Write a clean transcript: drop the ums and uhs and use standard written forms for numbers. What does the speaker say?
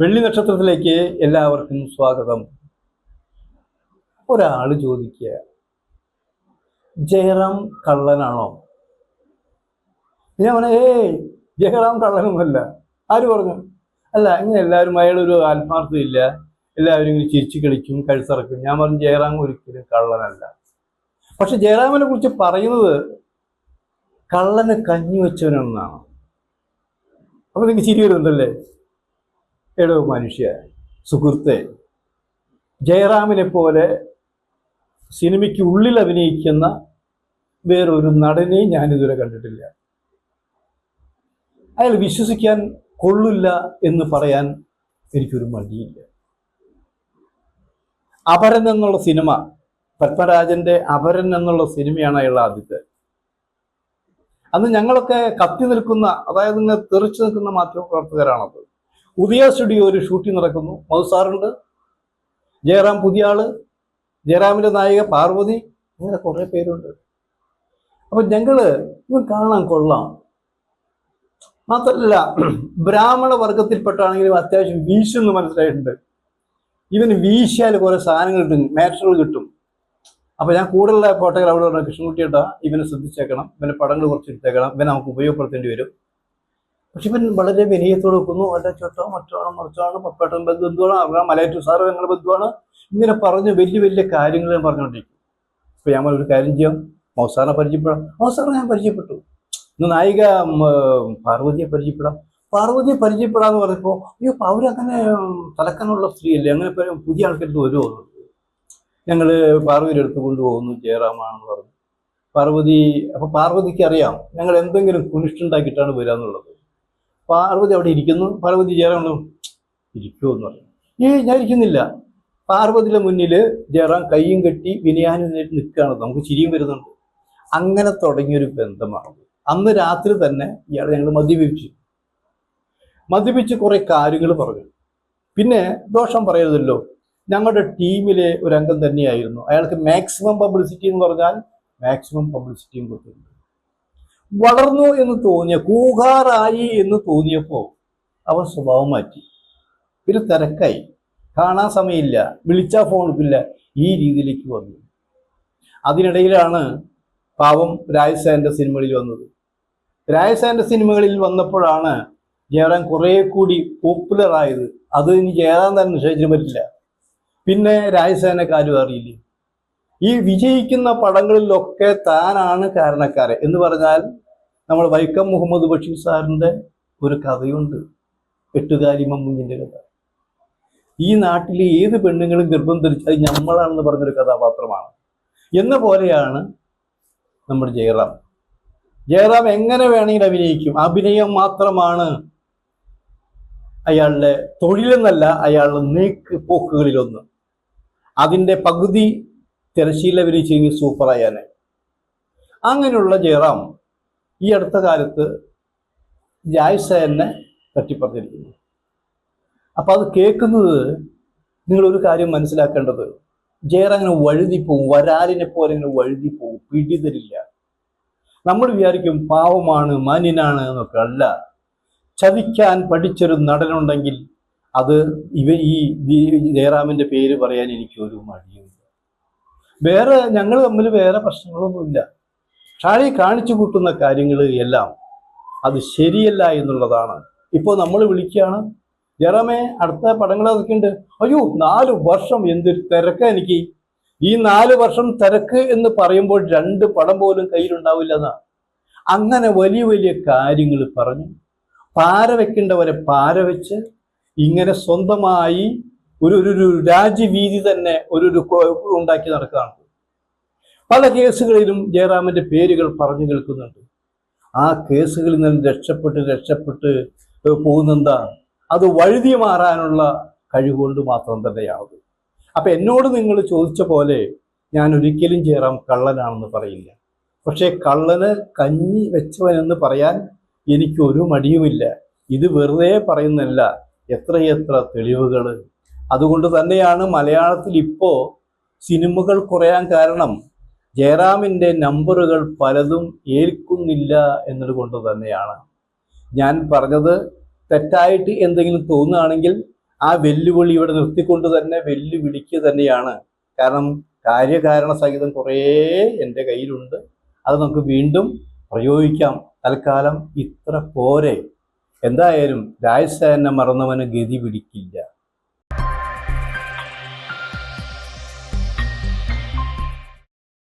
വെള്ളി നക്ഷത്രത്തിലേക്ക് എല്ലാവർക്കും സ്വാഗതം. ഒരാൾ ചോദിക്കുക, ജയറാം കള്ളനാണോ? ഞാൻ പറഞ്ഞ ജയറാം കള്ളനൊന്നുമല്ല. ആര് പറഞ്ഞു? അല്ല, ഇങ്ങനെ എല്ലാവരും അയാളൊരു ആത്മാർത്ഥം ഇല്ല, എല്ലാവരും ഇങ്ങനെ ചിരിച്ചു കളിക്കും, കഴുത്തിറക്കും. ഞാൻ പറഞ്ഞു ജയറാം ഒരിക്കലും കള്ളനല്ല. പക്ഷെ ജയറാമിനെ കുറിച്ച് പറയുന്നത് കള്ളന് കഞ്ഞി വെച്ചവനെന്നാണ്. അപ്പൊ നിങ്ങൾക്ക് ചിരി വരുന്നുണ്ടല്ലേ? എടോ മനുഷ്യ സുഹൃത്തെ, ജയറാമിനെ പോലെ സിനിമയ്ക്ക് ഉള്ളിൽ അഭിനയിക്കുന്ന വേറൊരു നടനെയും ഞാനിതുവരെ കണ്ടിട്ടില്ല. അയാൾ വിശ്വസിക്കാൻ കൊള്ളില്ല എന്ന് പറയാൻ എനിക്കൊരു മടിയില്ല. അപരൻ എന്നുള്ള സിനിമ, പത്മരാജന്റെ അപരൻ എന്നുള്ള സിനിമയാണ് അയാളുടെ ആദ്യത്തെ. അന്ന് ഞങ്ങളൊക്കെ കത്തി നിൽക്കുന്ന, അതായത് ഇങ്ങനെ തെറിച്ചു നിൽക്കുന്ന മാധ്യമപ്രവർത്തകരാണത്. ഉദയ സ്റ്റുഡിയോ ഒരു ഷൂട്ടിംഗ് നടക്കുന്നു. മധുസാറുണ്ട്, ജയറാം പുതിയ ആള്, ജയറാമിന്റെ നായിക പാർവതി, അങ്ങനെ കുറെ പേരുണ്ട്. അപ്പൊ ഞങ്ങള് ഇവൻ കാണാൻ കൊള്ളാം, മാത്രമല്ല ബ്രാഹ്മണ വർഗത്തിൽപ്പെട്ടാണെങ്കിലും അത്യാവശ്യം വീശെന്ന് മനസ്സിലായിട്ടുണ്ട്. ഇവന് വീശിയാൽ കുറെ സാധനങ്ങൾ കിട്ടും, മാറ്ററുകൾ കിട്ടും. അപ്പൊ ഞാൻ കൂടുതലുള്ള ഫോട്ടോകൾ അവിടെ പറഞ്ഞ കൃഷ്ണൻകുട്ടിയേട്ടാ, ഇവനെ ശ്രദ്ധിച്ചേക്കണം, ഇവന്റെ പടങ്ങൾ കുറച്ച് എടുത്തേക്കണം, ഇവനെ നമുക്ക് ഉപയോഗപ്പെടുത്തേണ്ടി വരും. പക്ഷെ ഇവൻ വളരെ വിനയത്തോടെ വെക്കുന്നു. അല്ല ചോട്ടോ മറ്റാണ് മറിച്ചാണ് പപ്പേട്ടൻ ബന്ധുവാണ്, അവരാ മലയാറ്റൂർ സാറ് ഞങ്ങളുടെ ബന്ധുവാണ്, ഇങ്ങനെ പറഞ്ഞ് വലിയ വലിയ കാര്യങ്ങൾ ഞാൻ പറഞ്ഞുകൊണ്ടിരിക്കും. ഇപ്പൊ ഞാൻ ഒരു കാര്യം ചെയ്യാം, മൗസാറിനെ പരിചയപ്പെടാം. മൗസാറിനെ ഞാൻ പരിചയപ്പെട്ടു. ഇന്ന് നായിക പാർവതിയെ പരിചയപ്പെടാം. പാർവതിയെ പരിചയപ്പെടാന്ന് പറഞ്ഞപ്പോ അയ്യോ അവരങ്ങനെ തലക്കനുള്ള സ്ത്രീയല്ലേ, അങ്ങനെ പുതിയ ആൾക്കാർക്ക് വരുമോ? ഞങ്ങള് പാർവതിയുടെ അടുത്ത് കൊണ്ടുപോകുന്നു, ജയറാമാണെന്ന് പറഞ്ഞു. പാർവതി, അപ്പൊ പാർവതിക്ക് അറിയാം ഞങ്ങൾ എന്തെങ്കിലും കുനിഷ്ടുണ്ടാക്കിയിട്ടാണ് വരാന്നുള്ളത്. പാർവതി അവിടെ ഇരിക്കുന്നു. പാർവതി ജയറാം ഇരിക്കുമെന്ന് പറഞ്ഞു. ഞാൻ ഇരിക്കുന്നില്ല. പാർവതിയുടെ മുന്നില് ജയറാം കയ്യും കെട്ടി വിനയാനുമായിട്ട് നിൽക്കുകയാണ്. നമുക്ക് ചിരിയും വരുന്നുണ്ട്. അങ്ങനെ തുടങ്ങിയൊരു ബന്ധമാണ്. അന്ന് രാത്രി തന്നെ ഇയാളെ ഞങ്ങൾ മദ്യപിച്ച് കുറെ കാര്യങ്ങൾ പറഞ്ഞു. പിന്നെ ദോഷം പറയരുതല്ലോ, ഞങ്ങളുടെ ടീമിലെ ഒരു അംഗം തന്നെയായിരുന്നു. അയാൾക്ക് മാക്സിമം പബ്ലിസിറ്റി എന്ന് പറഞ്ഞാൽ മാക്സിമം പബ്ലിസിറ്റിയും കൊടുത്തിട്ടുണ്ട്. വളർന്നു എന്ന് തോന്നിയ, കൂകാറായി എന്ന് തോന്നിയപ്പോൾ അവൻ സ്വഭാവം മാറ്റി. ഒരു തിരക്കായി, കാണാൻ സമയമില്ല, വിളിച്ചാൽ ഫോൺ എടുക്കില്ല, ഈ രീതിയിലേക്ക് വന്നു. അതിനിടയിലാണ് പാവം രാജസേന്റെ സിനിമകളിൽ വന്നത്. രാജസേന്റെ സിനിമകളിൽ വന്നപ്പോഴാണ് ജയറാം കുറെ കൂടി പോപ്പുലർ ആയത്. അത് ഇനി ജയറാം തന്നെ നിശ്ചയിച്ചിട്ട് പറ്റില്ല. പിന്നെ രാജസേനെ കാര്യം അറിയില്ലേ? ഈ വിജയിക്കുന്ന പടങ്ങളിലൊക്കെ താനാണ് കാരണക്കാരൻ എന്ന് പറഞ്ഞാൽ, നമ്മൾ വൈക്കം മുഹമ്മദ് ബഷീർ സാറിന്റെ ഒരു കഥയുണ്ട്, എട്ടുകാലി മമ്മൂഞ്ഞിന്റെ കഥ. ഈ നാട്ടിലെ ഏത് പെണ്ണുങ്ങളും ഗർഭം ധരിച്ചത് നമ്മളാണെന്ന് പറഞ്ഞൊരു കഥാപാത്രമാണ്. എന്ന പോലെയാണ് നമ്മുടെ ജയറാം. ജയറാം എങ്ങനെ വേണമെങ്കിൽ അഭിനയിക്കും. അഭിനയം മാത്രമാണ് അയാളുടെ തൊഴിലെന്നല്ല, അയാളുടെ നീക്ക് പോക്കുകളിലൊന്ന്. അതിൻ്റെ പകുതി തിരശ്ശീല അഭിനയിച്ചെങ്കിൽ സൂപ്പറായാനെ. അങ്ങനെയുള്ള ജയറാം ഈ അടുത്ത കാലത്ത് ജായ്സേനെ തട്ടിപ്പറഞ്ഞിരിക്കുന്നു. അപ്പൊ അത് കേൾക്കുന്നത് നിങ്ങളൊരു കാര്യം മനസ്സിലാക്കേണ്ടത്, ജയറാം ഇങ്ങനെ വഴുതിപ്പോവും, വരാലിനെ പോലെ ഇങ്ങനെ വഴുതിപ്പോവും, പിടിതരില്ല. നമ്മൾ വിചാരിക്കും പാവമാണ്, മാന്യനാണ് എന്നൊക്കെ. അല്ല, ചതിക്കാൻ പഠിച്ചൊരു നടനുണ്ടെങ്കിൽ അത് ഈ ജയറാമിന്റെ പേര് പറയാൻ എനിക്കൊരു മടിയുമില്ല. വേറെ ഞങ്ങൾ തമ്മിൽ വേറെ പ്രശ്നങ്ങളൊന്നുമില്ല. ഷാഴി കാണിച്ചു കൂട്ടുന്ന കാര്യങ്ങൾ എല്ലാം അത് ശരിയല്ല എന്നുള്ളതാണ്. ഇപ്പോൾ നമ്മൾ വിളിക്കുകയാണ്, ജയറാമേ അടുത്ത പടങ്ങൾ അതൊക്കെയുണ്ട്. അയ്യോ 4 വർഷം എന്തൊരു തിരക്ക എനിക്ക്. ഈ 4 വർഷം തിരക്ക് എന്ന് പറയുമ്പോൾ 2 പടം പോലും കയ്യിലുണ്ടാവില്ല എന്നാ. അങ്ങനെ വലിയ വലിയ കാര്യങ്ങൾ പറഞ്ഞു, പാര വെക്കേണ്ടവരെ പാര വെച്ച്, ഇങ്ങനെ സ്വന്തമായി ഒരു രാജ്യവീതി തന്നെ ഒരു ഉണ്ടാക്കി നടക്കുകയാണ്. പല കേസുകളിലും ജയറാമിന്റെ പേരുകൾ പറഞ്ഞു കേൾക്കുന്നുണ്ട്. ആ കേസുകളിൽ നിന്ന് രക്ഷപ്പെട്ട് പോകുന്നെന്താ? അത് വഴുതി മാറാനുള്ള കഴിവുകൊണ്ട് മാത്രം തന്നെയാവും. അപ്പൊ എന്നോട് നിങ്ങൾ ചോദിച്ച പോലെ ഞാൻ ഒരിക്കലും ജയറാം കള്ളനാണെന്ന് പറയില്ല. പക്ഷെ കള്ളന് കഞ്ഞി വെച്ചവനെന്ന് പറയാൻ എനിക്കൊരു മടിയുമില്ല. ഇത് വെറുതെ പറയുന്നല്ല, എത്രയെത്ര തെളിവുകൾ. അതുകൊണ്ട് തന്നെയാണ് മലയാളത്തിൽ ഇപ്പോ സിനിമകൾ കുറയാൻ കാരണം. ജയറാമിൻ്റെ നമ്പറുകൾ പലതും ഏൽക്കുന്നില്ല എന്നതുകൊണ്ട് തന്നെയാണ്. ഞാൻ പറഞ്ഞത് തെറ്റായിട്ട് എന്തെങ്കിലും തോന്നുകയാണെങ്കിൽ ആ വെല്ലുവിളി ഇവിടെ നിർത്തിക്കൊണ്ട് തന്നെ വെല്ലുവിളിക്കുക തന്നെയാണ്. കാരണം കാര്യകാരണ സഹിതം കുറേ എൻ്റെ കയ്യിലുണ്ട്, അത് നമുക്ക് വീണ്ടും പ്രയോഗിക്കാം. തൽക്കാലം ഇത്ര പോരെ. എന്തായാലും രാജസേന മറന്നവന് ഗതി പിടിക്കില്ല.